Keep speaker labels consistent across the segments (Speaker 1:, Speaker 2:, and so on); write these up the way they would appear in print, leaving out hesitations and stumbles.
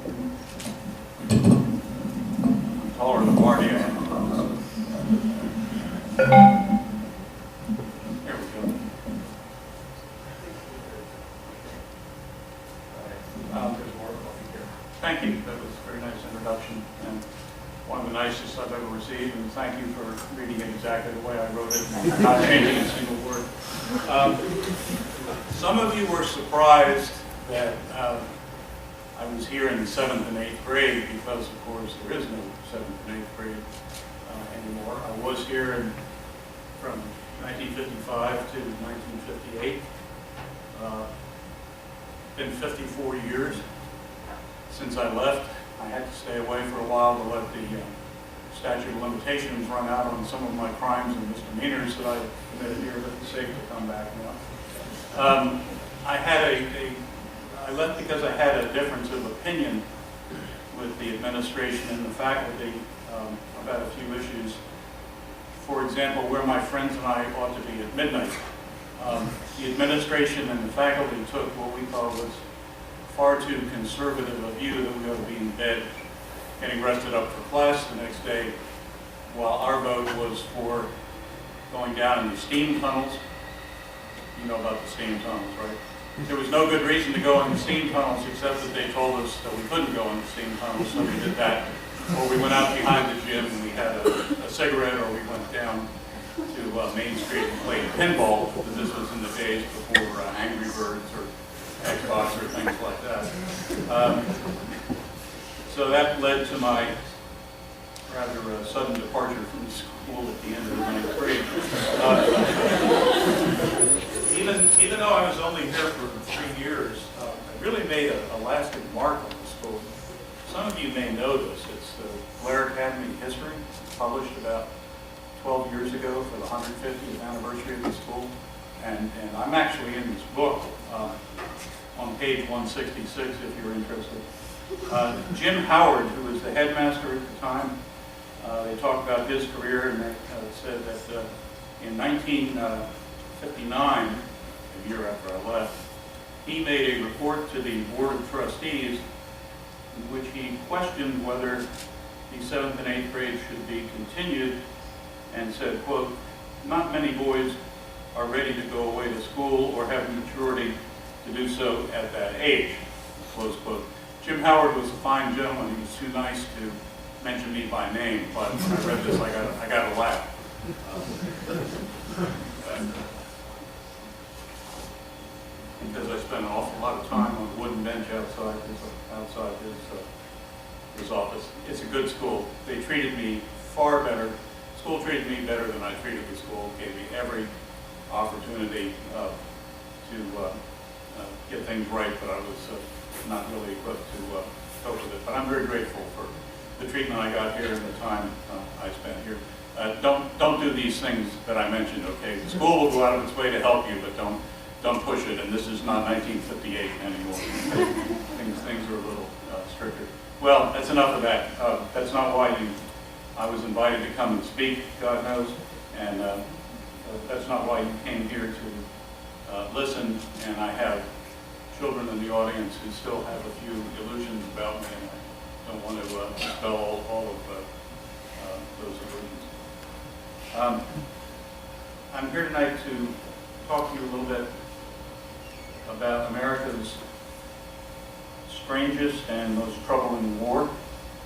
Speaker 1: I'm taller than Marty. Here we go. Thank you. That was a very nice introduction, and one of the nicest I've ever received, and thank you for reading it exactly the way I wrote it, and not changing a single word. Some of you were surprised that I was here in the 7th and 8th grade, because of course there is no 7th and 8th grade anymore. I was here from 1955 to 1958. Been 54 years since I left. I had to stay away for a while to let the statute of limitations run out on some of my crimes and misdemeanors that I committed here, but it's safe to come back now. I left because I had a difference of opinion with the administration and the faculty about a few issues. For example, where my friends and I ought to be at midnight. The administration and the faculty took what we thought was far too conservative a view that we ought to be in bed getting rested up for class the next day, while our vote was for going down in the steam tunnels. You know about the steam tunnels, right? There was no good reason to go in the steam tunnels except that they told us that we couldn't go in the steam tunnels, so we did that. Or we went out behind the gym and we had a cigarette, or we went down to Main Street and played pinball, because this was in the days before Angry Birds or Xbox or things like that. So that led to my rather sudden departure from the school at the end of the 9th grade. Even though I was only here for 3 years, I really made a lasting mark on the school. Some of you may know this. It's the Blair Academy History, published about 12 years ago for the 150th anniversary of the school. And I'm actually in this book on page 166, if you're interested. Jim Howard, who was the headmaster at the time, they talked about his career, and they said that in 1959, a year after I left, he made a report to the Board of Trustees in which he questioned whether the 7th and 8th grade should be continued, and said, quote, "Not many boys are ready to go away to school or have the maturity to do so at that age," close quote. Jim Howard was a fine gentleman. He was too nice to mention me by name, but when I read this, I got a laugh. Because I spent an awful lot of time on the wooden bench outside his office. It's a good school. They treated me far better. School treated me better than I treated the school. Gave me every opportunity to get things right, but I was not really equipped to cope with it. But I'm very grateful for the treatment I got here and the time I spent here. Don't do these things that I mentioned, okay? The school will go out of its way to help you, but don't push it, and this is not 1958 anymore. things are a little stricter. Well, that's enough of that. That's not why I was invited to come and speak, God knows, and that's not why you came here to listen, and I have children in the audience who still have a few illusions about me, and I don't want to dispel all of those illusions. I'm here tonight to talk to you a little bit about America's strangest and most troubling war,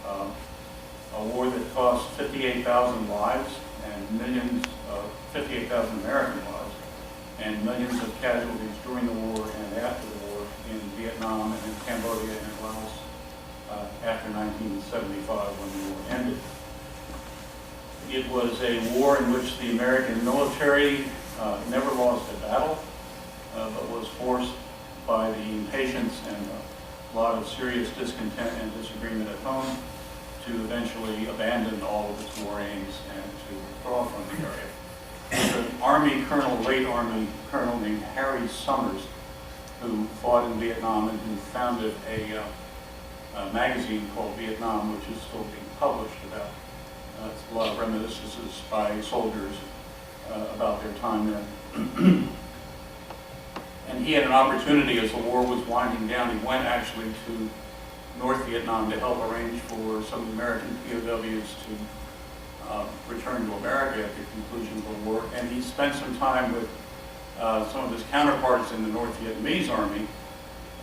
Speaker 1: a war that cost 58,000 lives and 58,000 American lives, and millions of casualties during the war and after the war in Vietnam and in Cambodia and Laos after 1975 when the war ended. It was a war in which the American military never lost a battle, but was forced by the impatience and a lot of serious discontent and disagreement at home to eventually abandon all of its war aims and to withdraw from the area. There's an Army colonel, late Army colonel named Harry Summers, who fought in Vietnam and who founded a magazine called Vietnam, which is still being published about a lot of reminiscences by soldiers about their time there. And he had an opportunity as the war was winding down. He went actually to North Vietnam to help arrange for some American POWs to return to America at the conclusion of the war. And he spent some time with some of his counterparts in the North Vietnamese army.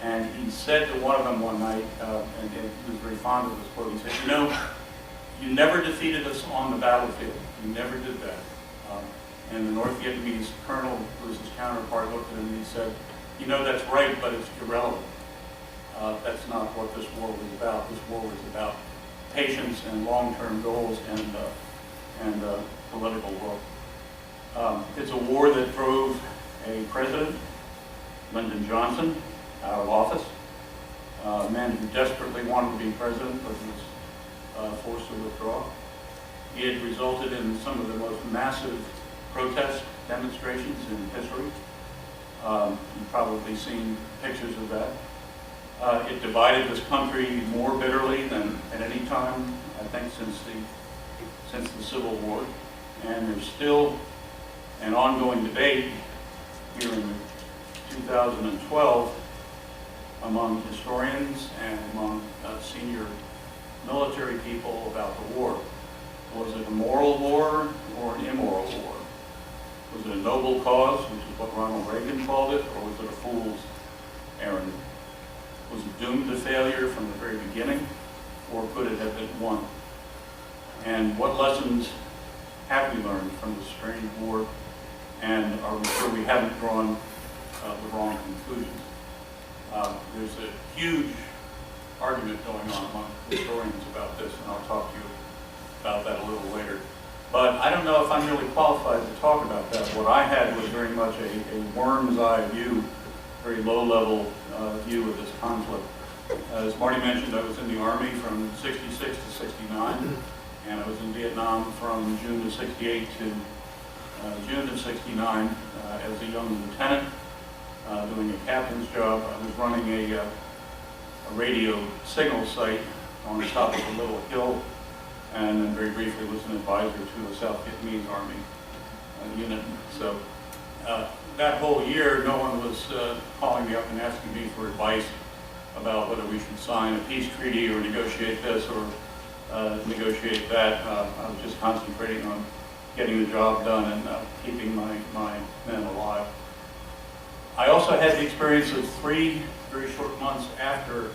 Speaker 1: And he said to one of them one night, and he was very fond of this quote, he said, "You know, you never defeated us on the battlefield. You never did that." And the North Vietnamese colonel, who was his counterpart, looked at him and he said, "You know, that's right, but it's irrelevant. That's not what this war was about. This war was about patience and long-term goals and political will." It's a war that drove a president, Lyndon Johnson, out of office, a man who desperately wanted to be president but was forced to withdraw. It resulted in some of the most massive protest demonstrations in history. You've probably seen pictures of that. It divided this country more bitterly than at any time, I think, since the Civil War. And there's still an ongoing debate here in 2012 among historians and among senior military people about the war. Was it a moral war or an immoral war? Was it a noble cause, which is what Ronald Reagan called it, or was it a fool's errand? Was it doomed to failure from the very beginning, or could it have been won? And what lessons have we learned from this strange war, and are we sure we haven't drawn the wrong conclusions? There's a huge argument going on among historians about this, and I'll talk to you about that a little later. But I don't know if I'm really qualified to talk about that. What I had was very much a worm's eye view, very low-level view of this conflict. As Marty mentioned, I was in the Army from 66 to 69, and I was in Vietnam from June of 68 to June of 69 as a young lieutenant, doing a captain's job. I was running a radio signal site on the top of a little hill, and then very briefly was an advisor to a South Vietnamese Army unit. So that whole year, no one was calling me up and asking me for advice about whether we should sign a peace treaty or negotiate this or negotiate that. I was just concentrating on getting the job done and keeping my men alive. I also had the experience of 3 very short months after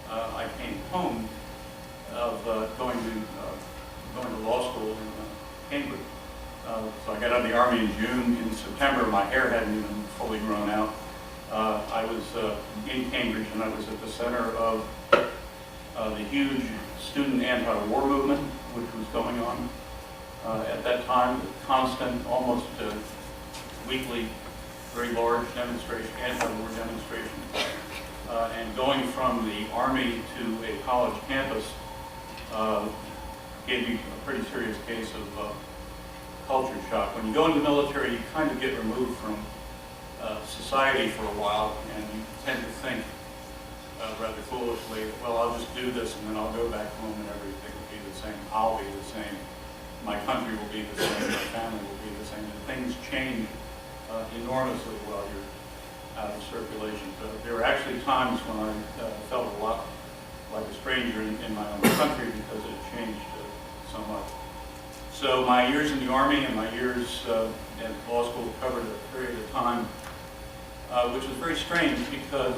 Speaker 1: I came home of going to law school in Cambridge. So I got out of the Army in June. In September, my hair hadn't even fully grown out. I was in Cambridge, and I was at the center of the huge student anti-war movement, which was going on at that time. Constant, almost weekly, very large demonstration, anti-war demonstrations. And going from the Army to a college campus gave me a pretty serious case of culture shock. When you go in the military, you kind of get removed from society for a while, and you tend to think rather foolishly, well, I'll just do this and then I'll go back home and everything will be the same. I'll be the same. My country will be the same. My family will be the same. And things change enormously while you're out of circulation. So there were actually times when I felt a lot like a stranger in my own country because it changed so much. So my years in the Army and my years at law school covered a period of time which was very strange because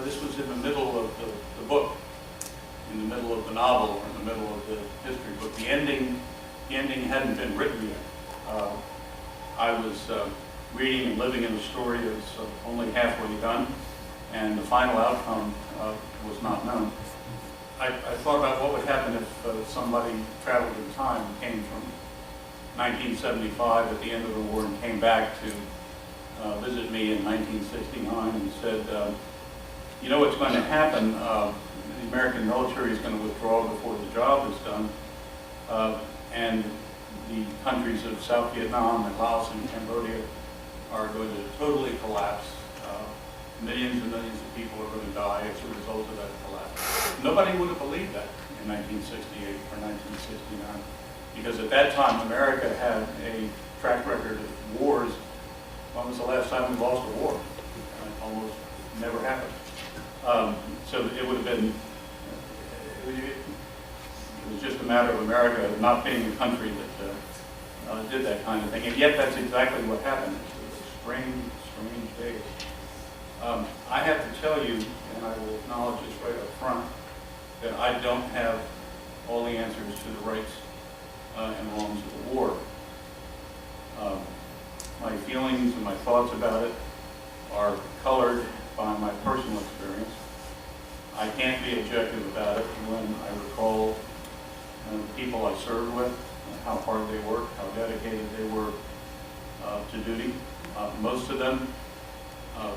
Speaker 1: this was in the middle of the book, in the middle of the novel, or in the middle of the history book. The ending hadn't been written yet. I was reading and living in a story that was only halfway done, and the final outcome was not known. I thought about what would happen if somebody traveled in time and came from 1975 at the end of the war and came back to visit me in 1969 and said, you know what's going to happen, the American military is going to withdraw before the job is done, and the countries of South Vietnam and Laos and Cambodia are going to totally collapse. Millions and millions of people are going to die as a result of that collapse. Nobody would have believed that in 1968 or 1969, because at that time America had a track record of wars. When was the last time we lost a war? It almost never happened. So it would have been, it was just a matter of America not being a country that did that kind of thing. And yet that's exactly what happened. It was a strange days. I have to tell you, and I will acknowledge this right up front, that I don't have all the answers to the rights and wrongs of the war. My feelings and my thoughts about it are colored by my personal experience. I can't be objective about it when I recall the people I served with, how hard they worked, how dedicated they were to duty. Most of them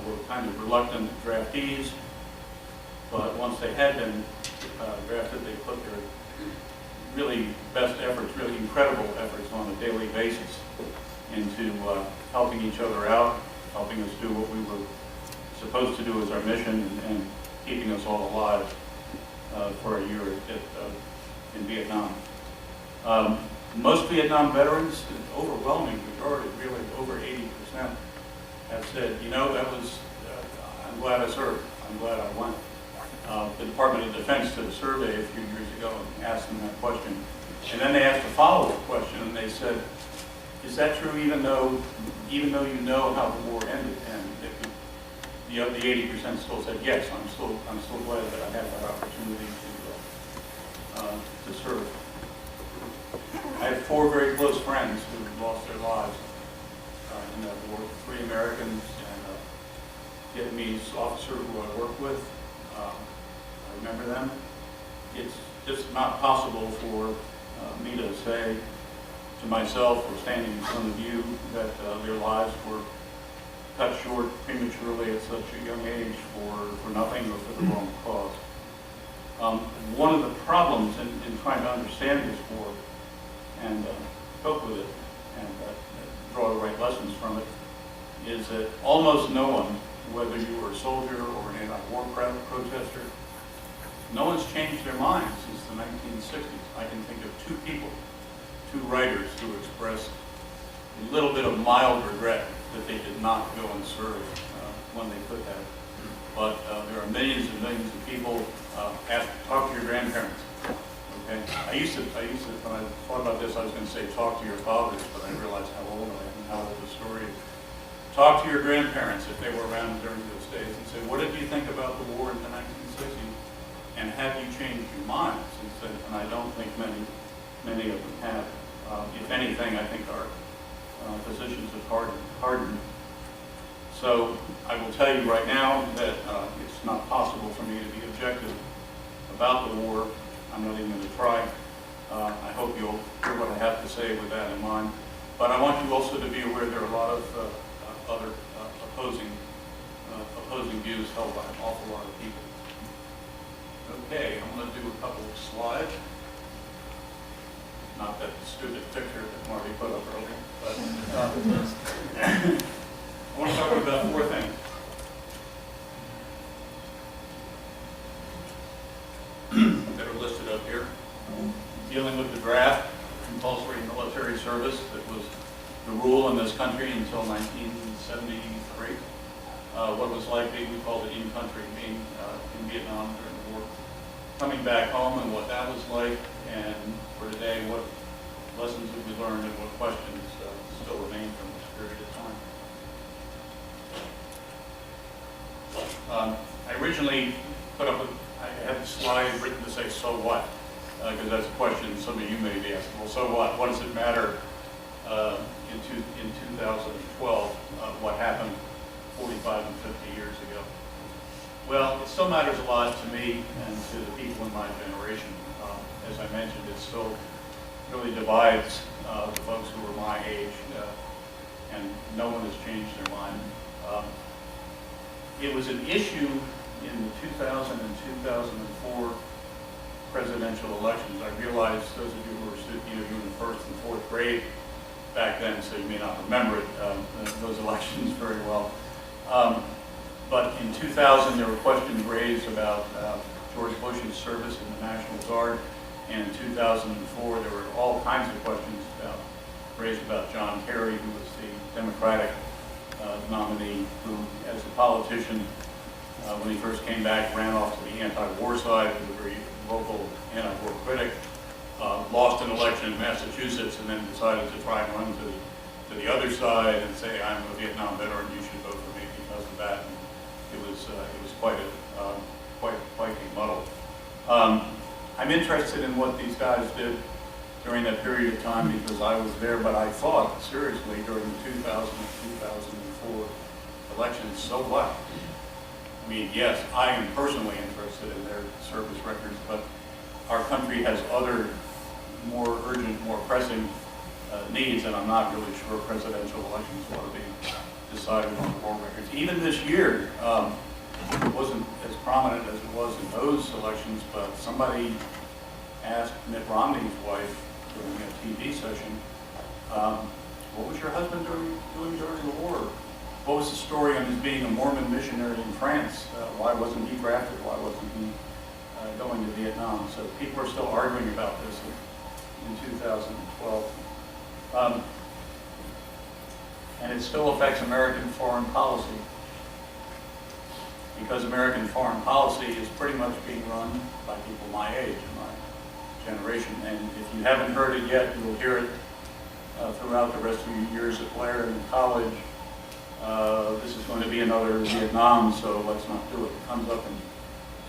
Speaker 1: were kind of reluctant draftees, but once they had been drafted, they put their really best efforts, really incredible efforts on a daily basis into helping each other out, helping us do what we were supposed to do as our mission, and keeping us all alive for a year in Vietnam. Most Vietnam veterans, an overwhelming majority, really over 80%, have said, you know, that was, I'm glad I served, I'm glad I went. The Department of Defense did a survey a few years ago and asked them that question. And then they asked a follow-up question, and they said, is that true even though you know how the war ended? And the 80% still said, yes, I'm still glad that I had that opportunity to serve. I have 4 very close friends who lost their lives in that war. 3 Americans and a Vietnamese officer who I worked with. I remember them. It's just not possible for me to say to myself or standing in front of you that their lives were cut short prematurely at such a young age for nothing or for the wrong cause. One of the problems in trying to understand this war and cope with it and draw the right lessons from it is that almost no one, whether you were a soldier or an anti-war protester, no one's changed their mind since the 1960s. I can think of 2 people, 2 writers who expressed a little bit of mild regret that they did not go and serve when they could have. But there are millions and millions of people. Talk to your grandparents. Okay. I used to, when I thought about this, I was going to say talk to your fathers, but I realized how old I am and how old the story is. Talk to your grandparents if they were around during those days and say, what did you think about the war in the 1960s? And have you changed your mind since then? And I don't think many of them have. If anything, I think our positions have hardened. So I will tell you right now that it's not possible for me to be objective about the war. I'm not even going to try. I hope you'll hear what I have to say with that in mind. But I want you also to be aware there are a lot of other opposing views held by an awful lot of people. Okay, I'm going to do a couple of slides. Not that stupid picture that Marty put up earlier, but I want to talk about 4 things. That are listed up here. Dealing with the draft, compulsory military service that was the rule in this country until 1973. What was like, we called it in-country, being in Vietnam during the war. Coming back home and what that was like, and for today, what lessons have we learned and what questions still remain from this period of time. I originally I had a slide written to say, so what? Because that's a question some of you may be asking. Well, so what? What does it matter in 2012, what happened 45 and 50 years ago? Well, it still matters a lot to me and to the people in my generation. As I mentioned, it still really divides the folks who are my age, and no one has changed their mind. It was an issue in the 2000 and 2004 presidential elections. I realize those of you who were you were in 1st and 4th grade back then, so you may not remember those elections very well. But in 2000, there were questions raised about George Bush's service in the National Guard, and in 2004, there were all kinds of questions raised about John Kerry, who was the Democratic nominee, who, as a politician, when he first came back, ran off to the anti-war side, was a very vocal anti-war critic, lost an election in Massachusetts, and then decided to try and run to the other side and say, I'm a Vietnam veteran, you should vote for me because of that. And it was quite a muddle. I'm interested in what these guys did during that period of time because I was there, but I thought seriously during the 2000 and 2004 elections, so what? I mean, yes, I am personally interested in their service records, but our country has other more urgent, more pressing needs, and I'm not really sure presidential elections ought to be decided on the war records. Even this year, it wasn't as prominent as it was in those elections, but somebody asked Mitt Romney's wife during a TV session, what was your husband doing during the war? What was the story on his being a Mormon missionary in France? Why wasn't he drafted? Why wasn't he going to Vietnam? So people are still arguing about this in 2012. And it still affects American foreign policy because American foreign policy is pretty much being run by people my age and my generation. And if you haven't heard it yet, you'll hear it throughout the rest of your years at Blair and in college. This is going to be another Vietnam, so let's not do it. It comes up in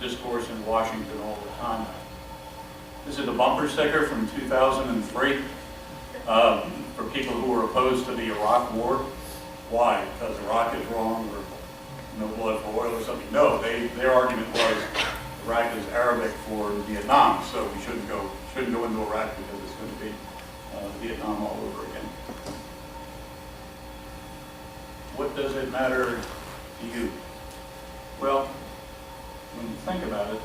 Speaker 1: discourse in Washington all the time. This is a bumper sticker from 2003 for people who were opposed to the Iraq War. Why? Because Iraq is wrong or no blood for oil or something? No, their argument was Iraq is Arabic for Vietnam, so we shouldn't go into Iraq because it's going to be Vietnam all over again. What does it matter to you? Well, when you think about it,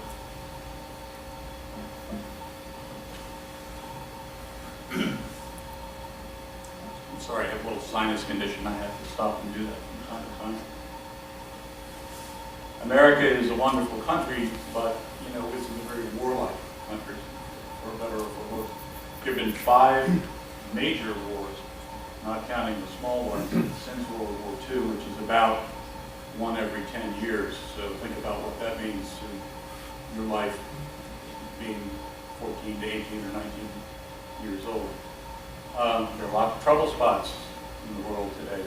Speaker 1: I'm sorry, I have a little sinus condition. I have to stop and do that from time to time. America is a wonderful country, but it's a very warlike country, for better or for worse. There have been 5 major wars, not counting the small ones, since World War II, which is about 1 every 10 years. So think about what that means to your life being 14 to 18 or 19 years old. There are a lot of trouble spots in the world today.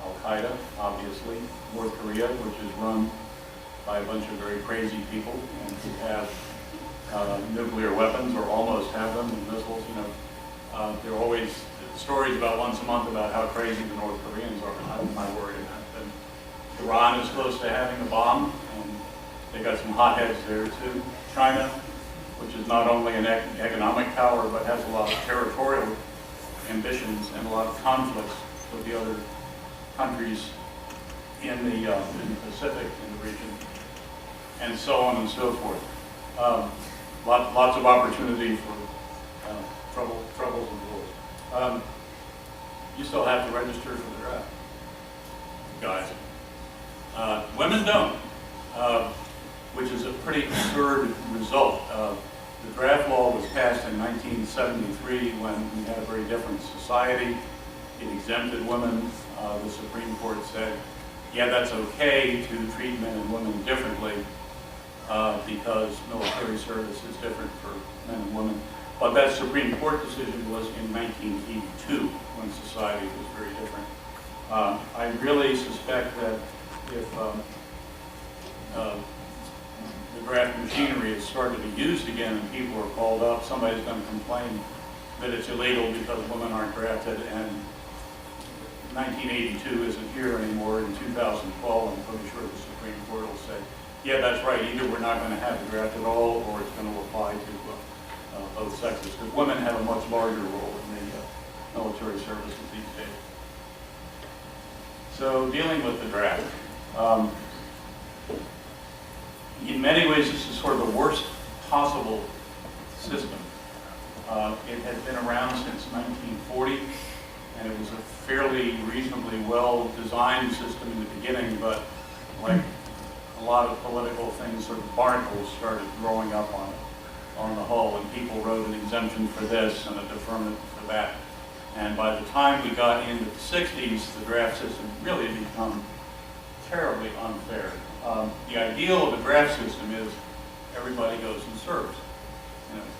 Speaker 1: Al-Qaeda, obviously, North Korea, which is run by a bunch of very crazy people and who have nuclear weapons or almost have them, and missiles. There are always stories about once a month about how crazy the North Koreans are. I don't mind worrying about them. Iran is close to having a bomb, and they got some hotheads there too. China, which is not only an economic power, but has a lot of territorial ambitions and a lot of conflicts with the other countries in the Pacific, in the region, and so on and so forth. Lots of opportunity for troubles and wars. You still have to register for the draft, guys. Women don't, which is a pretty absurd result. The draft law was passed in 1973 when we had a very different society. It exempted women. The Supreme Court said, yeah, that's okay to treat men and women differently because military service is different for men and women. But that Supreme Court decision was in 1982 when society was very different. I really suspect that if the draft machinery is starting to be used again and people are called up, somebody's going to complain that it's illegal because women aren't drafted, and 1982 isn't here anymore. In 2012, I'm pretty sure the Supreme Court will say, yeah, that's right, either we're not going to have the draft at all or it's going to apply to both sexes, because women have a much larger role in the military services these days. So dealing with the draft, in many ways this is sort of the worst possible system. It has been around since 1940, and it was a fairly reasonably well-designed system in the beginning, but like a lot of political things, sort of barnacles started growing up on the hull, and people wrote an exemption for this and a deferment for that. And by the time we got into the 60s, the draft system really had become terribly unfair. The ideal of a draft system is everybody goes and serves.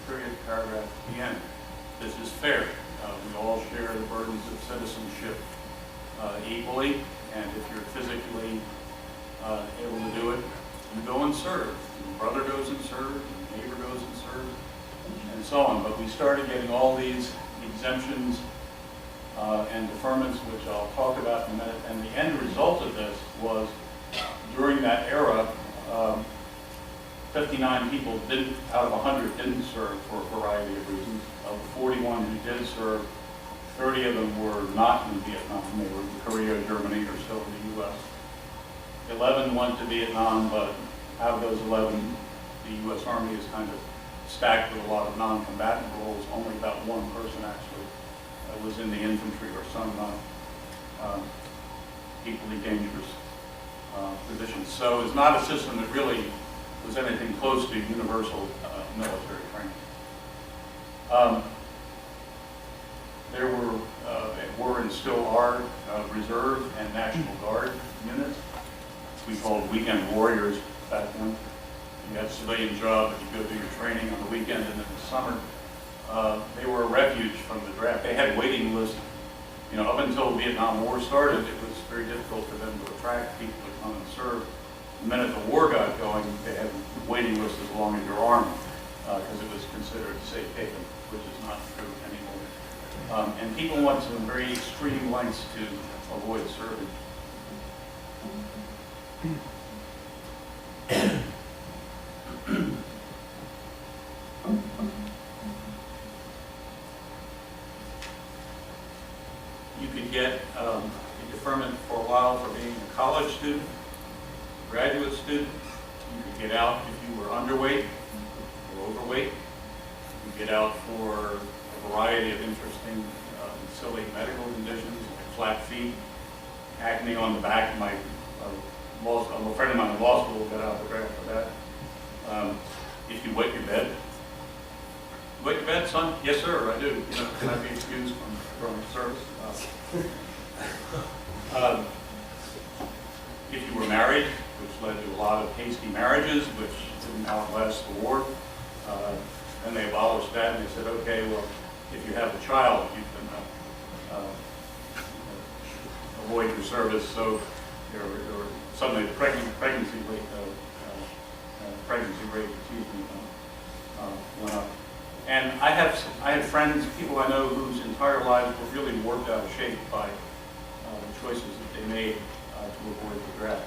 Speaker 1: Period, paragraph, the end. This is fair. We all share the burdens of citizenship equally, and if you're physically able to do it, you go and serve. Your brother goes and serves, your neighbor goes and serves, and so on. But we started getting all these exemptions and deferments, which I'll talk about in a minute. And the end result of this was, during that era, 59 people out of 100 didn't serve for a variety of reasons. Of the 41 who did serve, 30 of them were not in Vietnam. They were in Korea, Germany, or still in the U.S. 11 went to Vietnam, but out of those 11, the U.S. Army is kind of stacked with a lot of non-combatant roles. Only about one person actually was in the infantry or some equally dangerous positions. So it's not a system that really was anything close to universal military training. There were and still are reserve and National Guard units. We called weekend warriors back then. You had a civilian job, and you go do your training on the weekend, and in the summer, they were a refuge from the draft. They had waiting lists. Up until the Vietnam War started, it was very difficult for them to attract people to come and serve. The minute the war got going, they had waiting lists as long as your army, because it was considered safe haven, which is not true anymore. And people went to very extreme lengths to avoid serving. You could get a deferment for a while for being a college student, a graduate student. You could get out if you were underweight or overweight. You could get out for a variety of interesting, silly medical conditions, like flat feet, acne on the back. A friend of mine in law school got out of the draft for that. If you wet your bed. Wet your bed, son? Yes, sir, I do. Can I be excused from service? If you were married, which led to a lot of hasty marriages, which didn't outlast the war, then they abolished that and they said, okay, well, if you have a child, you can avoid your service. So suddenly the pregnancy rate went up. And I have friends, people I know whose entire lives were really worked out of shape by the choices that they made to avoid the draft.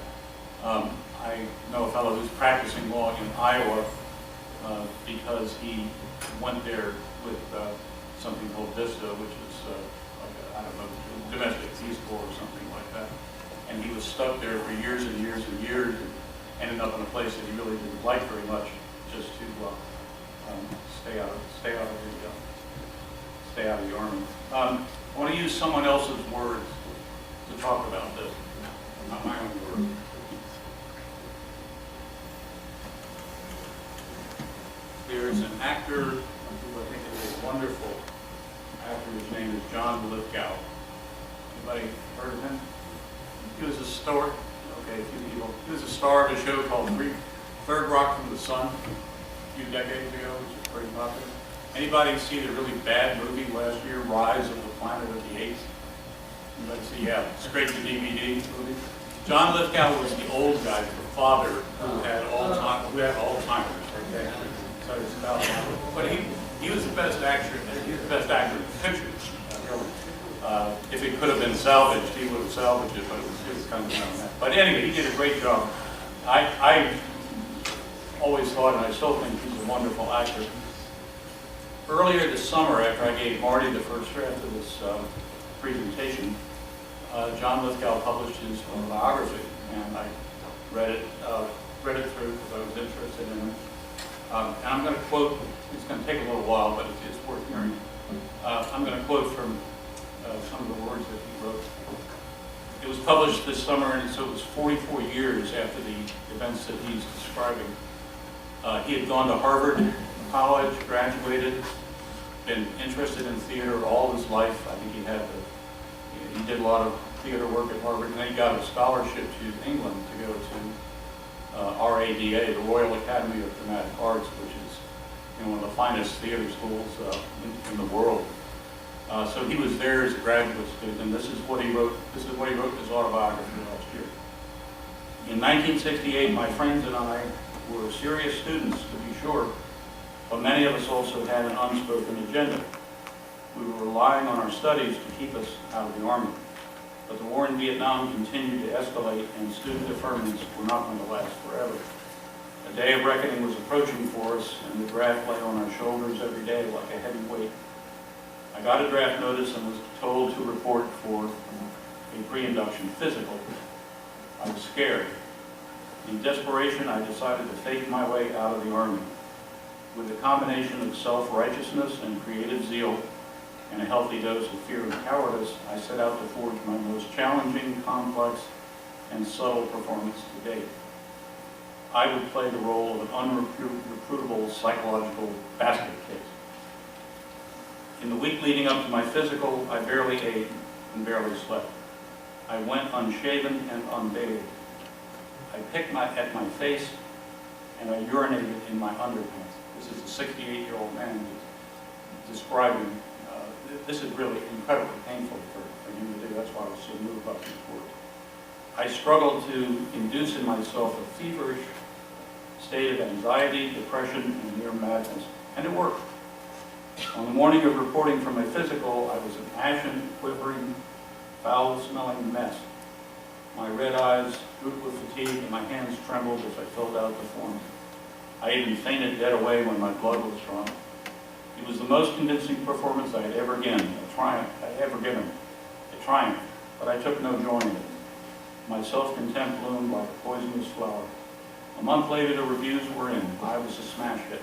Speaker 1: I know a fellow who's practicing law in Iowa because he went there with something called VISTA, which is domestic peace corps or something like that. And he was stuck there for years and years and years, and ended up in a place that he really didn't like very much, just to stay out of the army. I want to use someone else's words to talk about this, not my own words. There's an actor who I think is a wonderful actor. His name is John Lithgow. Anybody heard of him? He was a star. Okay, a few people. He was a star of a show called Third Rock from the Sun a few decades ago, which is pretty popular. Anybody see the really bad movie last year, Rise of the Planet of the Apes? Anybody see? Yeah, straight to DVD movie. John Lithgow was the old guy, the father who had Alzheimer's. Okay, so it's about. But he was the best actor. He was the best actor in the picture. Really. If it could have been salvaged, he would have salvaged it, but it was kind of around that. But anyway, he did a great job. I always thought, and I still think he's a wonderful actor. Earlier this summer, after I gave Marty the first draft of this presentation, John Lithgow published his autobiography, and I read it through because I was interested in it. And I'm going to quote. It's going to take a little while, but it's worth hearing. I'm going to quote from some of the words that he wrote. It was published this summer, and so it was 44 years after the events that he's describing. He had gone to Harvard College, graduated, been interested in theater all his life. I think he did a lot of theater work at Harvard, and then he got a scholarship to England to go to RADA, the Royal Academy of Dramatic Arts, which is one of the finest theater schools in the world. So he was there as a graduate student, and this is what he wrote. This is what he wrote in his autobiography last year. In 1968, my friends and I were serious students, to be sure, but many of us also had an unspoken agenda. We were relying on our studies to keep us out of the Army. But the war in Vietnam continued to escalate, and student deferments were not going to last forever. A day of reckoning was approaching for us, and the draft lay on our shoulders every day like a heavy weight. I got a draft notice and was told to report for a pre-induction physical. I was scared. In desperation, I decided to fake my way out of the Army. With a combination of self-righteousness and creative zeal, and a healthy dose of fear and cowardice, I set out to forge my most challenging, complex, and subtle performance to date. I would play the role of an unrecruitable psychological basket case. In the week leading up to my physical, I barely ate and barely slept. I went unshaven and unbathed. I picked at my face, and I urinated in my underpants. This is a 68-year-old man describing. This is really incredibly painful for him to do. That's why I was so moved by these words. I struggled to induce in myself a feverish state of anxiety, depression, and near madness, and it worked. On the morning of reporting for my physical, I was an ashen, quivering, foul-smelling mess. My red eyes drooped with fatigue, and my hands trembled as I filled out the form. I even fainted dead away when my blood was drawn. It was the most convincing performance I had ever given, a triumph, but I took no joy in it. My self-contempt bloomed like a poisonous flower. A month later, the reviews were in. I was a smash hit.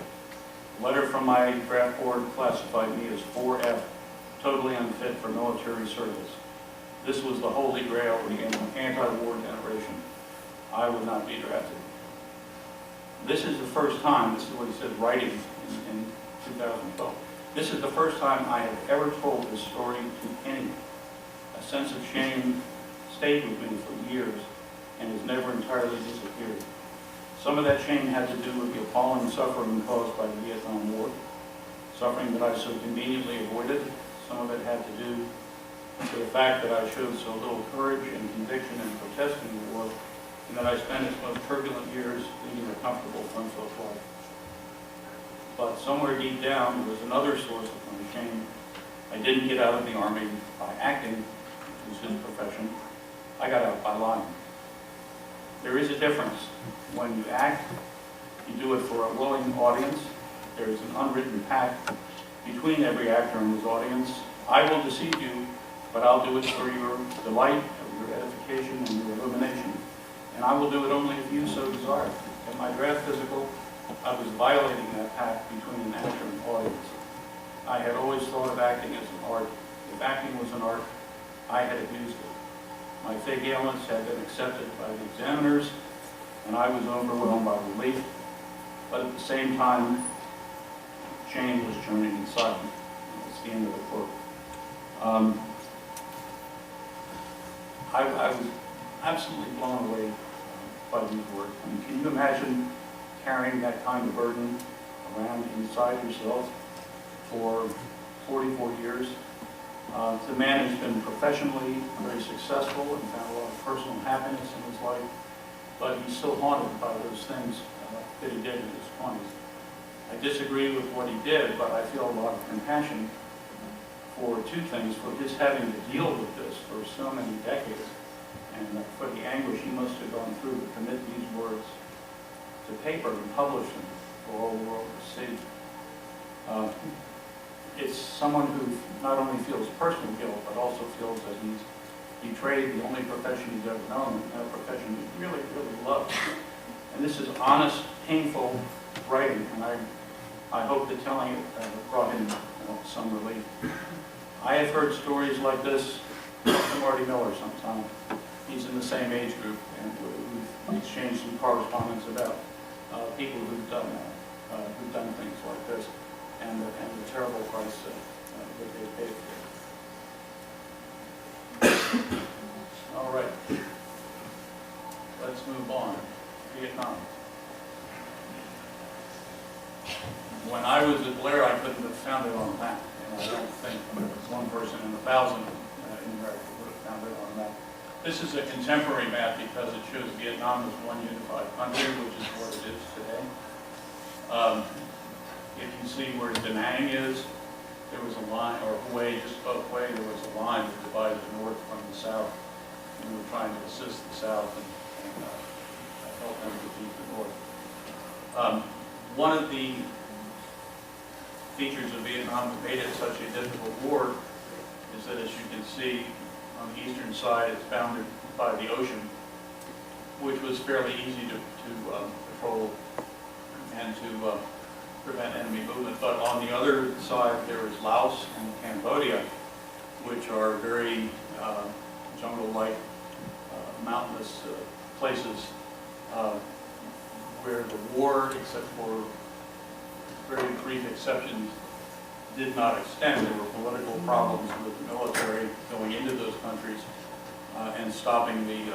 Speaker 1: A letter from my draft board classified me as 4F, totally unfit for military service. This was the holy grail of the anti-war generation. I would not be drafted. This is the first time, this is what he said, writing in 2012. This is the first time I have ever told this story to anyone. A sense of shame stayed with me for years and has never entirely disappeared. Some of that shame had to do with the appalling suffering caused by the Vietnam War, suffering that I so conveniently avoided. Some of it had to do with the fact that I showed so little courage and conviction in protesting the war, and that I spent its most turbulent years leading a comfortable frontal life. But somewhere deep down, there was another source of my shame. I didn't get out of the Army by acting, which was his profession. I got out by lying. There is a difference. When you act, you do it for a willing audience. There is an unwritten pact between every actor and his audience. I will deceive you, but I'll do it for your delight, your edification, and your illumination. And I will do it only if you so desire. At my draft physical, I was violating that pact between an actor and audience. I had always thought of acting as an art. If acting was an art, I had abused it. My fake ailments had been accepted by the examiners, and I was overwhelmed by relief. But at the same time, shame was churning inside me. That's the end of the quote. I was absolutely blown away by these words. I mean, can you imagine carrying that kind of burden around inside yourself for 44 years? The man has been professionally very successful and found a lot of personal happiness in his life, but he's still haunted by those things that he did in his 20s. I disagree with what he did, but I feel a lot of compassion for two things: for his having to deal with this for so many decades, and for the anguish he must have gone through to commit these words to paper and publish them for all the world to see. It's someone who not only feels personal guilt, but also feels that he's betrayed the only profession he's ever known, and a profession he really, really loved. And this is honest, painful writing, and I hope that telling it brought him some relief. I have heard stories like this from Marty Miller sometime. He's in the same age group, and we've exchanged some correspondence about people who've done things like this, and the terrible price that they paid for it. let's move on. Vietnam. When I was at Blair, I couldn't have found it on a map, and I don't think one person in 1,000 in America would have found it on a map. This is a contemporary map because it shows Vietnam as one unified country, which is what it is today. If you see where Da Nang is, there was a line, or Hue, just above Hue, there was a line that divided the north from the south. And we were trying to assist the south and help them defeat the north. One of the features of Vietnam that made it such a difficult war is that, as you can see, on the eastern side, it's bounded by the ocean, which was fairly easy to patrol and to prevent enemy movement. But on the other side, there is Laos and Cambodia, which are very jungle-like, mountainous places where the war, except for very brief exceptions, did not extend. There were political problems with the military going into those countries and stopping the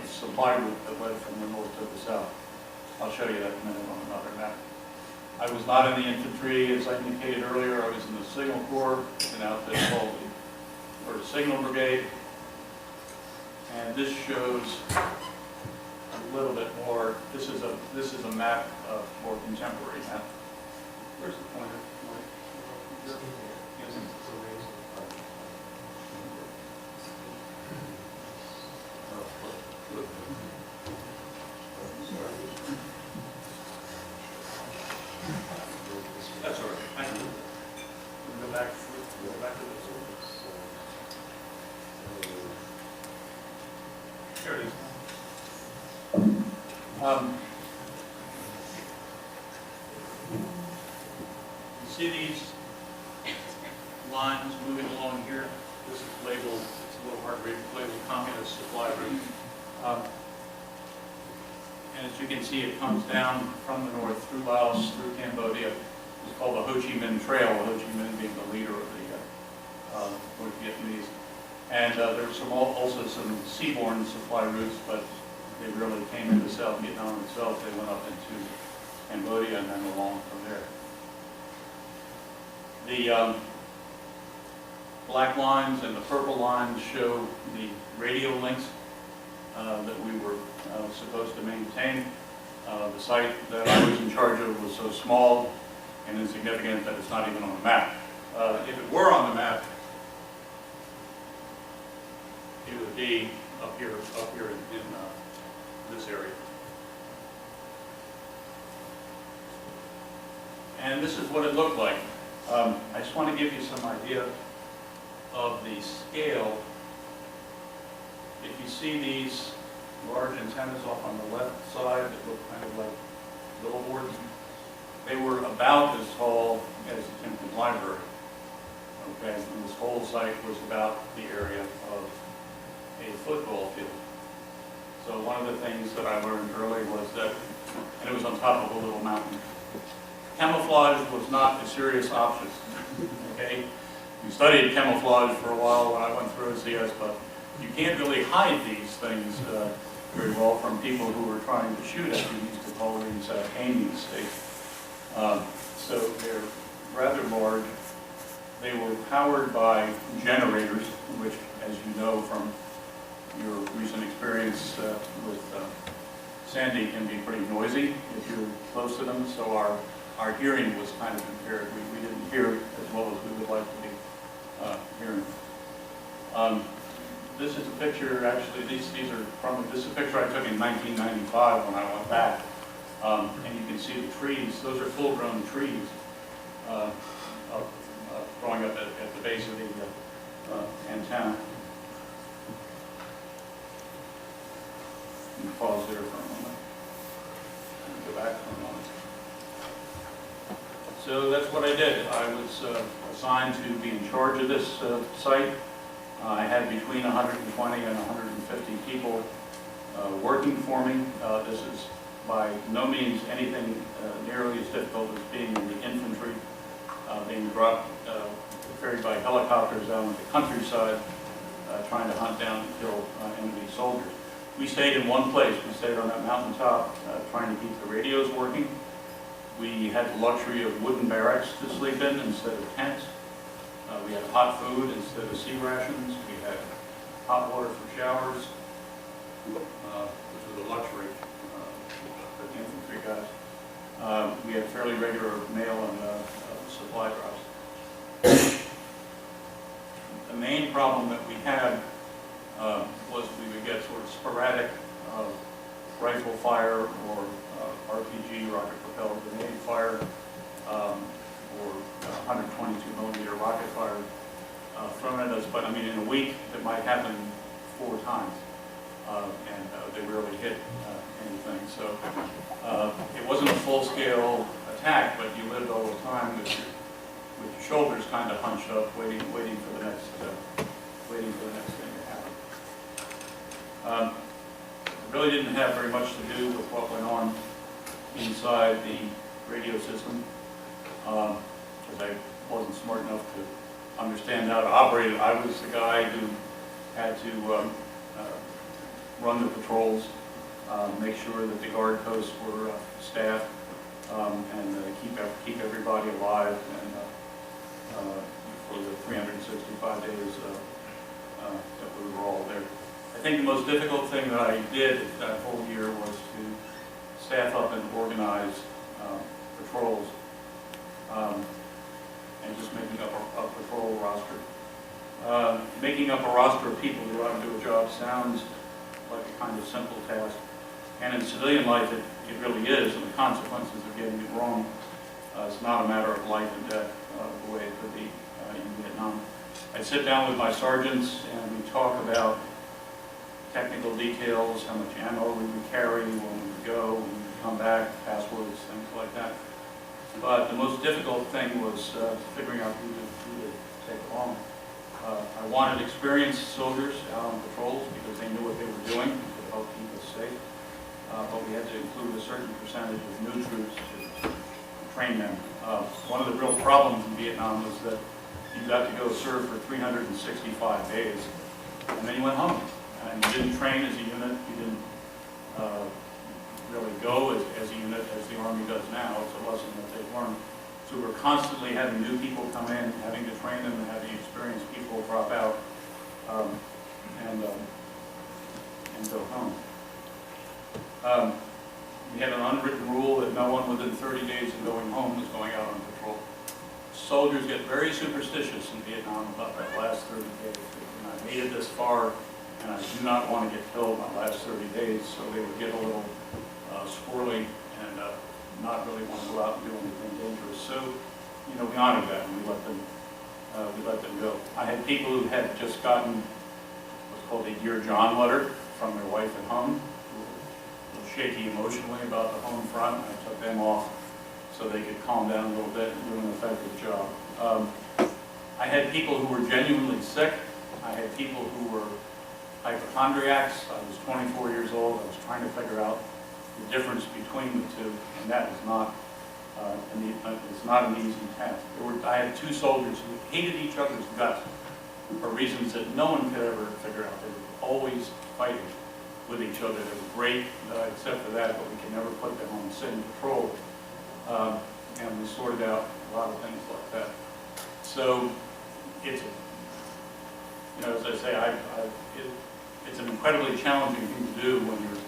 Speaker 1: supply route that led from the north to the south. I'll show you that in a minute on another map. I was not in the infantry, as I indicated earlier. I was in the Signal Corps, an outfit called the 1st Signal Brigade. And this shows a little bit more. This is a map, more contemporary map. Where's the pointer? That's all right. I can go back to this. Here it is. You see these lines moving along here? This is labeled, it's a little hard to read, labeled Communist Supply Route. And as you can see, it comes down from the north through Laos, through Cambodia. It's called the Ho Chi Minh Trail, Ho Chi Minh being the leader of the North Vietnamese. And there's also some seaborne supply routes, but they really came into South Vietnam itself. They went up into Cambodia and then along from there. The black lines and the purple lines show the radio links that we were supposed to maintain. The site that I was in charge of was so small and insignificant that it's not even on the map. If it were on the map, it would be up here in this area. And this is what it looked like. I just want to give you some idea of the scale. If you see these large antennas off on the left side that look kind of like billboards, they were about as tall as the Timpton Library. Okay, and this whole site was about the area of a football field. So one of the things that I learned early was that, and it was on top of a little mountain, camouflage was not a serious option. Okay, we studied camouflage for a while when I went through OCS, but you can't really hide these things very well from people who are trying to shoot at you. We used to call these aiming stakes. So they're rather large. They were powered by generators, which, as you know from your recent experience with Sandy, can be pretty noisy if you're close to them. So our hearing was kind of impaired. We didn't hear as well as we would like to be hearing. This is a picture, actually, these are from, this is a picture I took in 1995 when I went back. And you can see the trees. Those are full-grown trees growing up at the base of the antenna. Let me pause there for a moment. Go back for a moment. So that's what I did. I was assigned to be in charge of this site. I had between 120 and 150 people working for me. This is by no means anything nearly as difficult as being in the infantry, being dropped, ferried by helicopters out in the countryside, trying to hunt down and kill enemy soldiers. We stayed in one place. We stayed on that mountaintop trying to keep the radios working. We had the luxury of wooden barracks to sleep in instead of tents. We had hot food instead of sea rations. We had hot water for showers, which was a luxury for the infantry guys. We had fairly regular mail and supply drops. The main problem that we had was we would get sort of sporadic rifle fire or RPG, rocket-propelled grenade fire, or 122 millimeter rocket fire thrown at us. But I mean, in a week, it might happen 4 times, and they rarely hit anything. So it wasn't a full-scale attack, but you lived all the time with your shoulders kind of hunched up, waiting for the next thing to happen. It really didn't have very much to do with what went on inside the radio system, because I wasn't smart enough to understand how to operate it. I was the guy who had to run the patrols, make sure that the guard posts were staffed, and keep everybody alive, and for the 365 days that we were all there. I think the most difficult thing that I did that whole year was to staff up and organize patrols, and just making up a patrol roster. Making up a roster of people who ought to do a job sounds like a kind of simple task, and in civilian life it really is, and the consequences of getting it wrong, it's not a matter of life and death the way it could be in Vietnam. I'd sit down with my sergeants and we'd talk about technical details, how much ammo we would carry, when we would go, when we would come back, passwords, things like that. But the most difficult thing was figuring out who to take along. I wanted experienced soldiers out on patrols because they knew what they were doing and could help keep us safe. But we had to include a certain percentage of new troops to train them. One of the real problems in Vietnam was that you got to go serve for 365 days, and then you went home. And you didn't train as a unit, you didn't really go as a unit as the Army does now. It's a lesson that they've learned. So we're constantly having new people come in, having to train them, and having experienced people drop out and go home. We had an unwritten rule that no one within 30 days of going home was going out on patrol. Soldiers get very superstitious in Vietnam about that last 30 days. And I made it this far, and I do not want to get killed my last 30 days, so they would get a little squirrely and not really want to go out and do anything dangerous. So, you know, we honored that and we let them go. I had people who had just gotten what's called a Dear John letter from their wife at home, who were a little shaky emotionally about the home front. I took them off so they could calm down a little bit and do an effective job. I had people who were genuinely sick. I had people who were hypochondriacs. I was 24 years old. I was trying to figure out the difference between the two, and that is not it's not an easy task. I had 2 soldiers who hated each other's guts for reasons that no one could ever figure out. They were always fighting with each other. They were great, except for that, but we could never put them on the same patrol. And we sorted out a lot of things like that. So it's, you know, as I say, it's an incredibly challenging thing to do when you're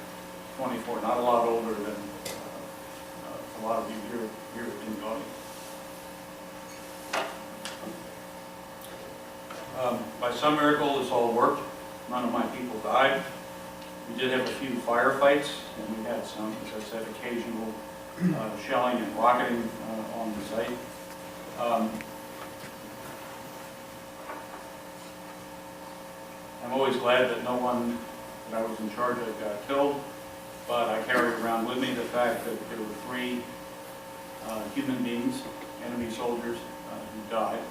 Speaker 1: 24, not a lot older than a lot of you here in the audience. By some miracle, this all worked. None of my people died. We did have a few firefights, and we had some, as I said, occasional shelling and rocketing on the site. I'm always glad that no one that I was in charge of got killed, but I carried around with me the fact that there were 3 human beings, enemy soldiers, who died,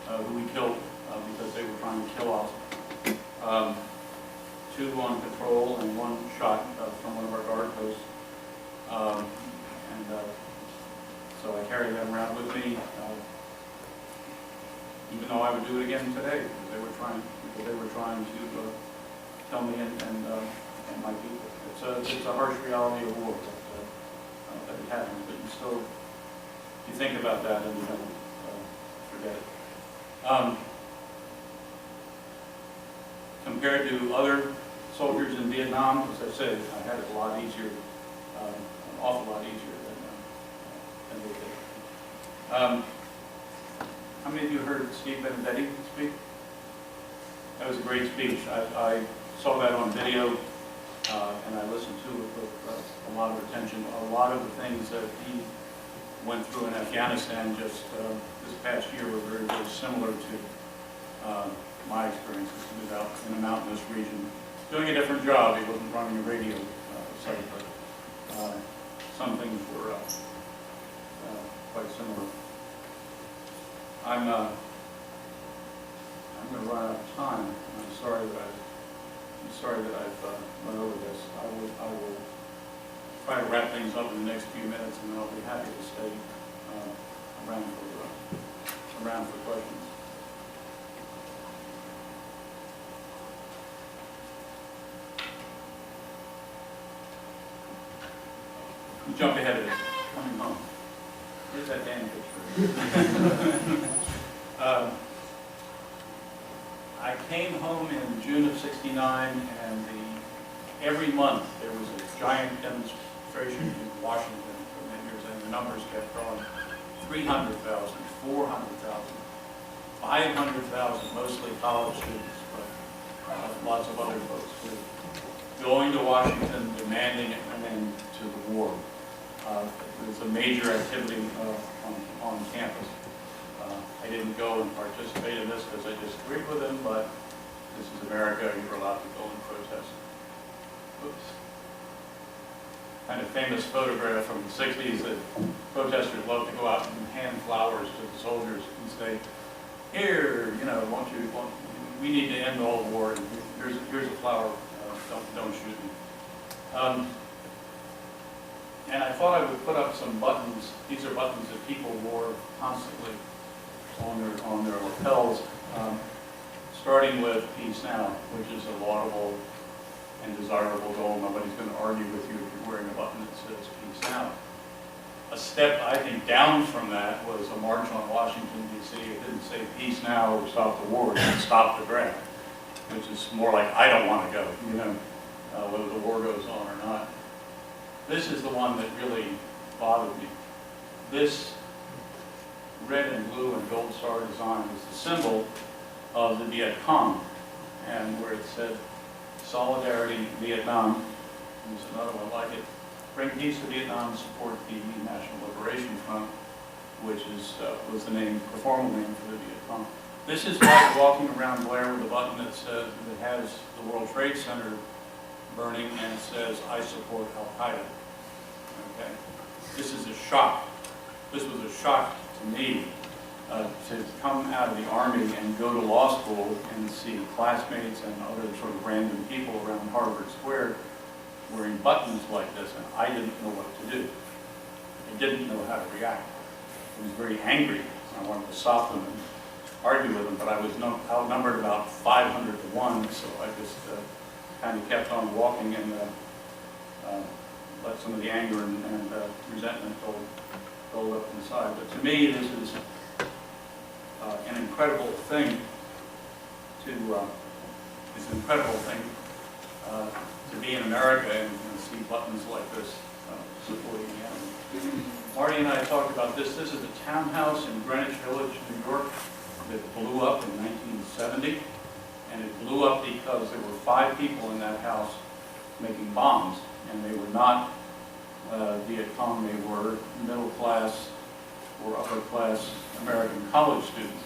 Speaker 1: who we killed because they were trying to kill us. 2 on patrol and 1 shot from one of our guard posts. So I carry them around with me, even though I would do it again today, because they were trying to kill me and and my people. It's a harsh reality of war that it happens, but you think about that and you don't forget it. Compared to other soldiers in Vietnam, as I said, I had it a lot easier, an awful lot easier than they did. How many of you heard Steve Benedetti speak? That was a great speech. I saw that on video, and I listened to it with a lot of attention. A lot of the things that he went through in Afghanistan just this past year were very, very similar to my experiences. He was out in a mountainous region, doing a different job. He wasn't running a radio site, but some things were quite similar. I'm going to run out of time. I'm sorry that I've run over this. I will try to wrap things up in the next few minutes, and then I'll be happy to stay around for questions. Jump ahead of it. Coming home. Here's that damn picture. I came home in June of '69, and every month there was a giant demonstration in Washington for many years, and the numbers kept growing. 300,000, 400,000, 500,000, mostly college students, but lots of other folks too, going to Washington, demanding an end to the war. It was a major activity on campus. I didn't go and participate in this because I disagreed with him, but this is America, you're allowed to go and protest. Oops. Kind of famous photograph from the 60s that protesters love to go out and hand flowers to the soldiers and say, here, we need to end all war, and here's a flower, don't shoot me. And I thought I would put up some buttons. These are buttons that people wore constantly on their lapels, starting with Peace Now, which is a laudable and desirable goal. Nobody's going to argue with you if you're wearing a button that says Peace Now. A step, I think, down from that was a march on Washington, D.C. It didn't say Peace Now or Stop the War, it said Stop the Draft, which is more like, I don't want to go, whether the war goes on or not. This is the one that really bothered me. This red and blue and gold star design is the symbol of the Viet Cong, and where it said, Solidarity Vietnam, there's another one like it, bring peace to Vietnam, support the National Liberation Front, which was the formal name for the Viet Cong. This is like walking around Blair with a button that has the World Trade Center burning and it says, I support Al-Qaeda. Okay? This is a shock. This was a shock to me to come out of the Army and go to law school and see classmates and other sort of random people around Harvard Square wearing buttons like this, and I didn't know what to do. I didn't know how to react. I was very angry. I wanted to stop them and argue with them, but I was outnumbered about 500 to 1, so I just kind of kept on walking and let some of the anger and resentment go up inside. But to me, this is an incredible thing to be in America and see buttons like this supporting the enemy. Marty and I talked about this. This is a townhouse in Greenwich Village, New York, that blew up in 1970. And it blew up because there were 5 people in that house making bombs. And they were not Viet Cong, they were middle class or upper class American college students.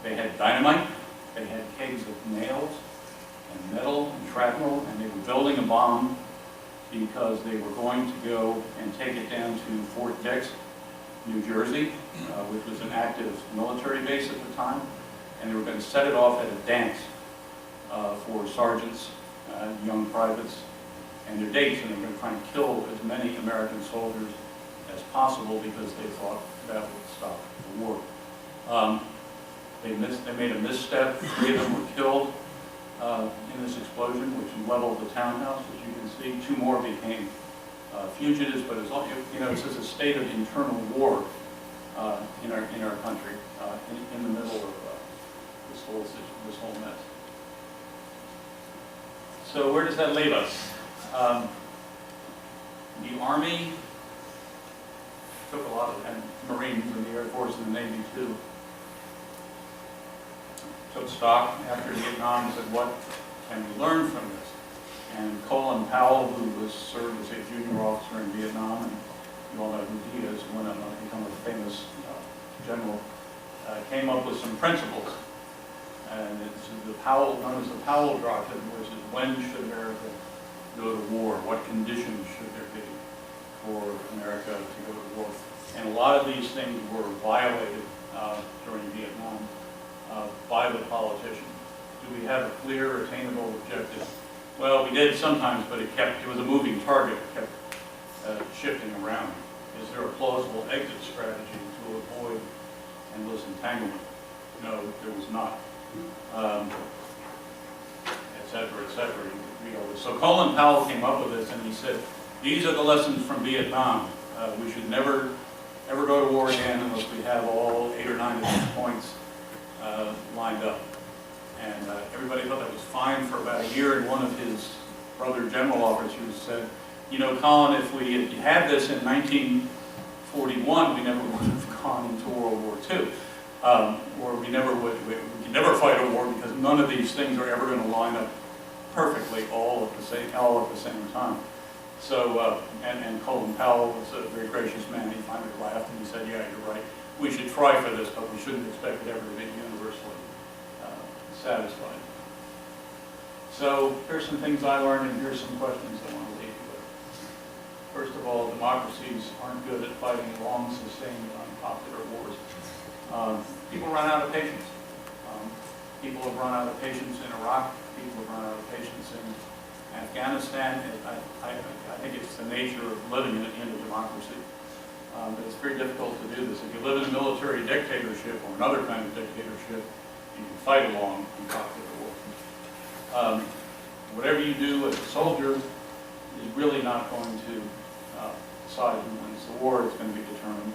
Speaker 1: They had dynamite, they had kegs of nails and metal and shrapnel, and they were building a bomb because they were going to go and take it down to Fort Dix, New Jersey, which was an active military base at the time, and they were going to set it off at a dance for sergeants, young privates, and their dates, and they were going to try and kill as many American soldiers as possible because they thought that would stop the war. They made a misstep. 3 of them were killed. in this explosion, which leveled the townhouse, as you can see. 2 more became fugitives, but it's all, you know, it's just a state of internal war in our country, in the middle of this whole mess. So where does that leave us? The Army took a lot of, and Marines and the Air Force and the Navy too, took stock after Vietnam and said, what can we learn from this? And Colin Powell, who served as a junior officer in Vietnam, and you all know who he is, went on to become a famous general, came up with some principles. And it's the Powell, known as the Powell Doctrine, which is when should America go to war? What conditions should there be for America to go to war? And a lot of these things were violated during Vietnam by the politicians. Do we have a clear, attainable objective? Well, we did sometimes, but it was a moving target. It kept shifting around. Is there a plausible exit strategy to avoid endless entanglement? No, there was not. Et cetera, et cetera. So Colin Powell came up with this, and he said, these are the lessons from Vietnam. We should never go to war again unless we have all 8 or 9 of these points lined up. And everybody thought that was fine for about a year, and one of his brother general officers said, you know, Colin, if we had this in 1941, we never would have gone into World War II. Or we could never fight a war because none of these things are ever going to line up perfectly all at the same time. So, and Colin Powell was a very gracious man. He finally laughed and he said, yeah, you're right. We should try for this, but we shouldn't expect it ever to be universally satisfied. So here's some things I learned, and here's some questions I want to leave you with. First of all, democracies aren't good at fighting long, sustained, unpopular wars. People run out of patience. People have run out of patience in Iraq. People have run out of patience in Afghanistan. I think it's the nature of living in a democracy. But it's very difficult to do this. If you live in a military dictatorship or another kind of dictatorship, you can fight a long, unpopular war. Whatever you do as a soldier is really not going to decide who wins the war. It's going to be determined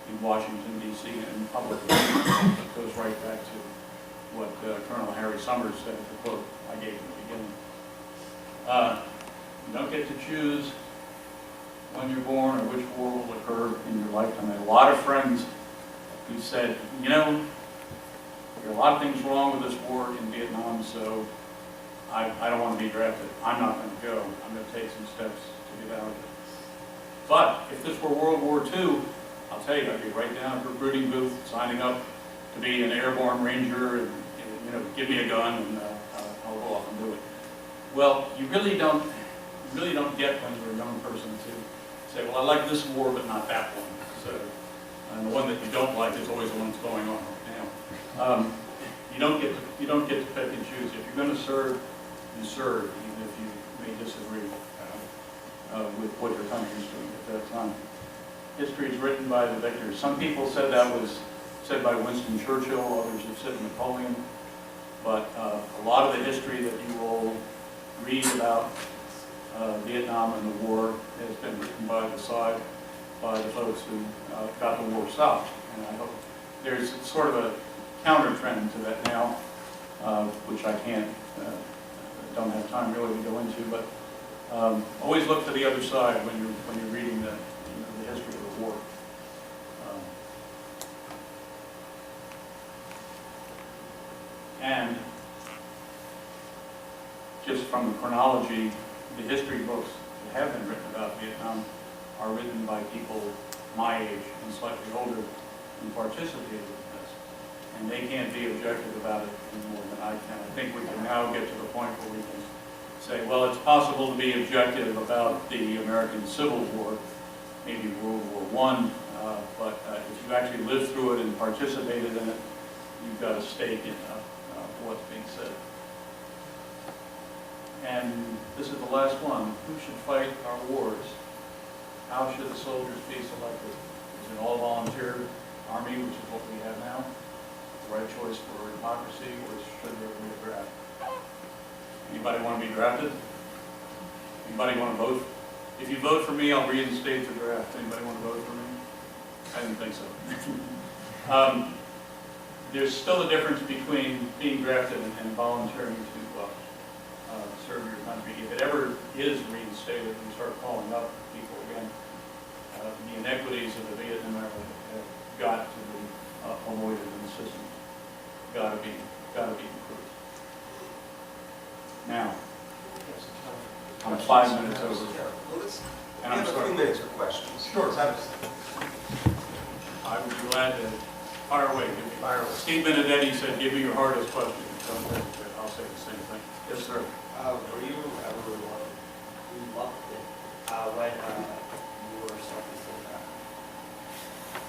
Speaker 1: in Washington, D.C. and public opinion. It goes right back to what Colonel Harry Summers said, the quote I gave in the beginning. You don't get to choose when you're born or which war will occur in your lifetime. I had a lot of friends who said, you know, there are a lot of things wrong with this war in Vietnam, so I don't want to be drafted. I'm not going to go. I'm going to take some steps to get out of it. But if this were World War II, I'll tell you, I'd be right down at the recruiting booth, signing up to be an airborne ranger, and you know, give me a gun, and I'll go off and do it. Well, you really don't get when you're a young person to say, well, I like this war, but not that one. So, and the one that you don't like is always the one that's going on right now. You don't get to pick and choose. If you're going to serve, you serve, even if you may disagree with what your country's doing at that time. History is written by the victors. Some people said that was said by Winston Churchill, others have said Napoleon, but a lot of the history that you will read about Vietnam and the war has been written by the folks who got the war stopped. And I hope there's sort of a counter trend to that now, which I don't have time really to go into, but always look to the other side when you're reading the history of the war. And just from the chronology, the history books that have been written about Vietnam are written by people my age and slightly older who participated in this. And they can't be objective about it any more than I can. I think we can now get to the point where we can say, well, it's possible to be objective about the American Civil War, maybe World War I, but if you actually lived through it and participated in it, you've got a stake in what's being said. And this is the last one. Who should fight our wars? How should the soldiers be selected? Is it an all-volunteer army, which is what we have now? The right choice for democracy, or should there be a draft? Anybody want to be drafted? Anybody want to vote? If you vote for me, I'll reinstate the draft. Anybody want to vote for me? I didn't think so. There's still a difference between being drafted and volunteering to serve your country. If it ever is reinstated and you start calling up people again, the inequities of the Vietnam era have got to be avoided in the system. Got to be improved. Now, I'm 5 minutes over.
Speaker 2: And I'm sorry. 2 minutes for questions.
Speaker 1: Sure. I would be glad to fire away.
Speaker 2: Fire away.
Speaker 1: Steve Benedetti said, "Give me your hardest question." So I'll say the same thing. Yes, sir.
Speaker 3: Were you ever reluctant when you were starting to say that?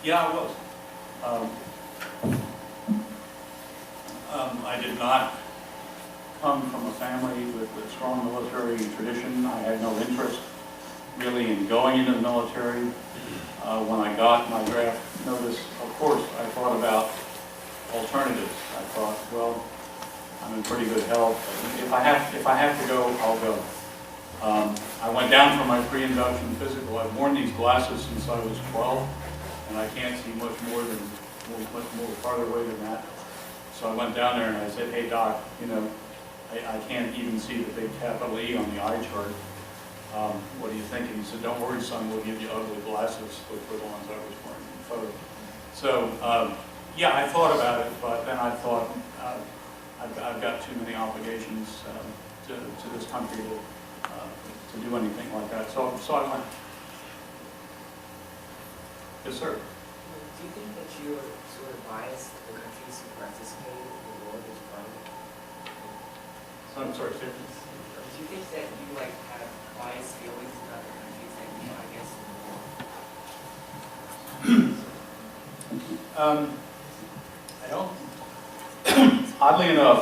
Speaker 1: Yeah, I was. I did not come from a family with strong military tradition. I had no interest really in going into the military. When I got my draft notice, of course, I thought about alternatives. I thought, well, I'm in pretty good health. If I have to go, I'll go. I went down for my pre-induction physical. I've worn these glasses since I was 12, and I can't see much more farther away than that. So I went down there and I said, "Hey doc, I can't even see the big capital E on the eye chart. What do you think?" And he said, "Don't worry, son, we'll give you ugly glasses," which were the ones I was wearing in the photo. So, yeah, I thought about it, but then I thought, I've got too many obligations to this country to do anything like that. So I went. Yes, sir.
Speaker 3: Do you think that you were sort of biased the countries who participated in the war that you funded?
Speaker 1: I'm sorry, sir.
Speaker 3: Do you think that you have biased feelings about the countries that you fought against in the war?
Speaker 1: I don't. Oddly enough,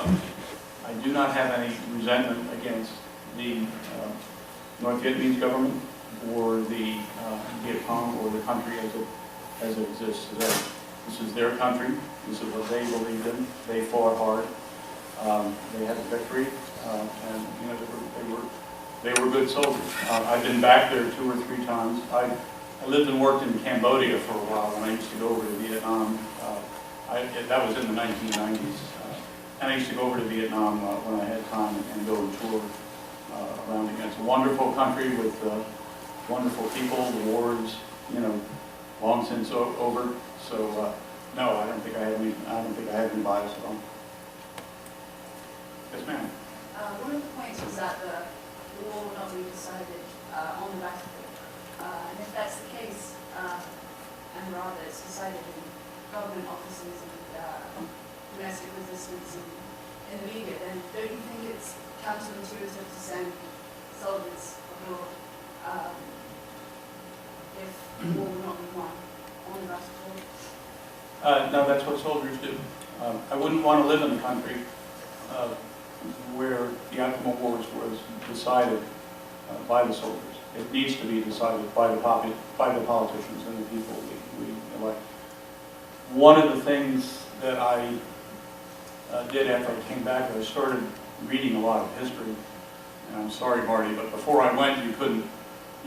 Speaker 1: I do not have any resentment against the North Vietnamese government or the Viet Cong or the country as it exists today. This is their country. This is what they believed in. They fought hard. They had a victory, and they were good soldiers. I've been back there 2 or 3 times. I lived and worked in Cambodia for a while when I used to go over to Vietnam. That was in the 1990s. And I used to go over to Vietnam when I had time and go and tour around again. It's a wonderful country with wonderful people. The war is, long since over. So no, I don't think I have any bias at all. Yes, ma'am.
Speaker 4: One of the points was that the war will not be decided on the battlefield. And if that's the case, and rather it's decided in government offices and domestic resistance in the media, then don't you think it's counterintuitive to send soldiers abroad if the war will not be won on the battlefield?
Speaker 1: No, that's what soldiers do. I wouldn't want to live in a country where the outcome of wars was decided by the soldiers. It needs to be decided by the politicians and the people we elect. One of the things that I did after I came back, I started reading a lot of history. And I'm sorry, Marty, but before I went, you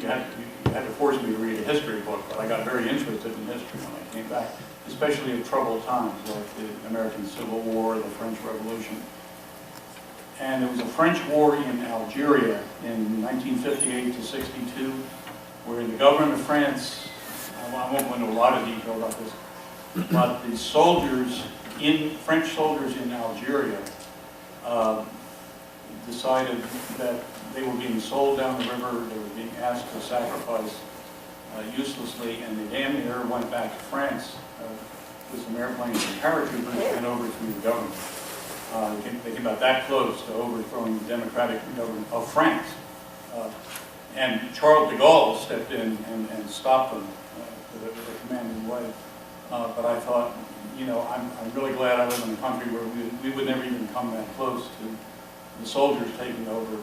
Speaker 1: had to force me to read a history book. But I got very interested in history when I came back, especially in troubled times like the American Civil War, the French Revolution. And there was a French war in Algeria in 1958 to 62, where the government of France, I won't go into a lot of detail about this, but the French soldiers in Algeria decided that they were being sold down the river, they were being asked to sacrifice uselessly, and they damn near went back to France with some airplanes and paratroopers and overthrew the government. They came about that close to overthrowing the democratic government of France. And Charles de Gaulle stepped in and stopped them with a commanding way. But I thought, I'm really glad I live in a country where we would never even come that close to the soldiers taking over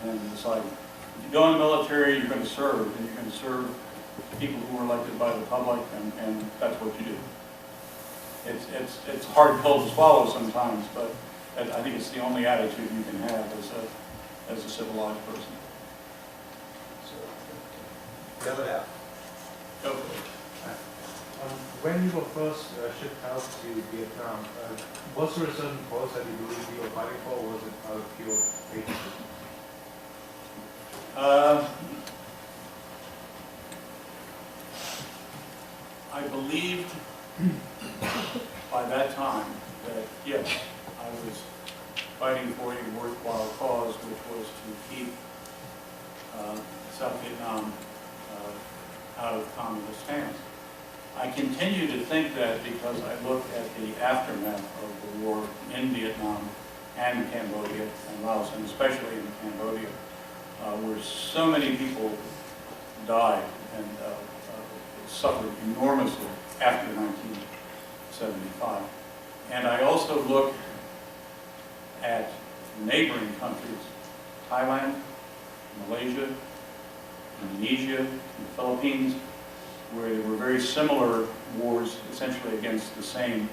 Speaker 1: and deciding. If you go in the military, you're going to serve, and you're going to serve people who are elected by the public, and that's what you do. It's a hard pill to swallow sometimes, but I think it's the only attitude you can have as a civilized person.
Speaker 2: So, yell it out.
Speaker 1: Go for it.
Speaker 5: When you were first shipped out to Vietnam, was there a certain cause that you believed you were fighting for, or was it out of pure patriotism?
Speaker 1: I believed by that time that, yes, I was fighting for a worthwhile cause, which was to keep South Vietnam out of communist hands. I continue to think that because I look at the aftermath of the war in Vietnam and Cambodia and Laos, and especially in Cambodia, where so many people died and suffered enormously after 1975. And I also look at neighboring countries, Thailand, Malaysia, Indonesia, and the Philippines, where there were very similar wars, essentially against the same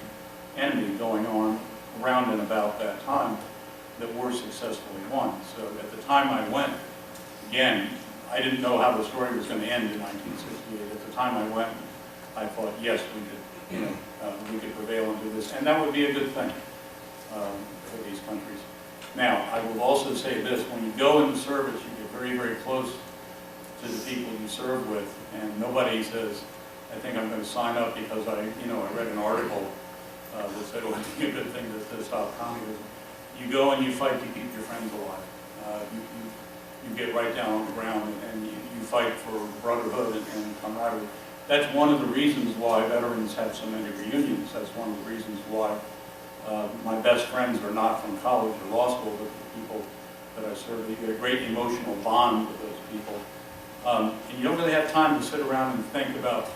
Speaker 1: enemy going on around and about that time, that were successfully won. So at the time I went, again, I didn't know how the story was going to end in 1968. At the time I went, I thought, yes, we could, we could prevail and do this, and that would be a good thing for these countries. Now, I will also say this: when you go into service, you get very, very close to the people you serve with, and nobody says, I think I'm going to sign up because I read an article that said it would be a good thing to stop communism. You go and you fight to keep your friends alive. You get right down on the ground and you fight for brotherhood and camaraderie. That's one of the reasons why veterans have so many reunions. That's one of the reasons why my best friends are not from college or law school, but the people that I serve. You get a great emotional bond with those people. And you don't really have time to sit around and think about,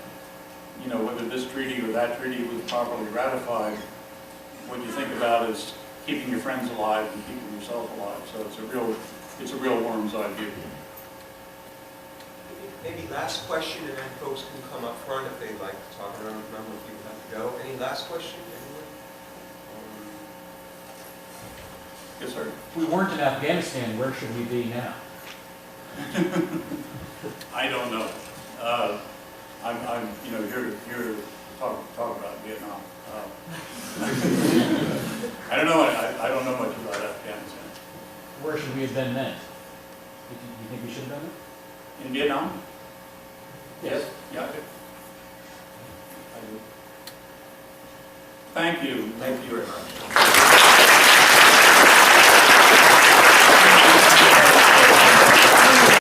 Speaker 1: whether this treaty or that treaty was properly ratified. What you think about is keeping your friends alive and keeping yourself alive. So it's a real worm's eye view.
Speaker 2: Maybe last question, and then folks can come up front if they'd like to talk. I don't remember if you have to go. Any last question, anyone?
Speaker 1: Yes, sir.
Speaker 6: If we weren't in Afghanistan, where should we be now?
Speaker 1: I don't know. I'm here to talk about Vietnam. I don't know. I don't know much about Afghanistan.
Speaker 6: Where should we have been then? Do you think we should have done it?
Speaker 1: In Vietnam?
Speaker 6: Yes.
Speaker 1: Yeah, I do. Thank you.
Speaker 2: Thank you very much.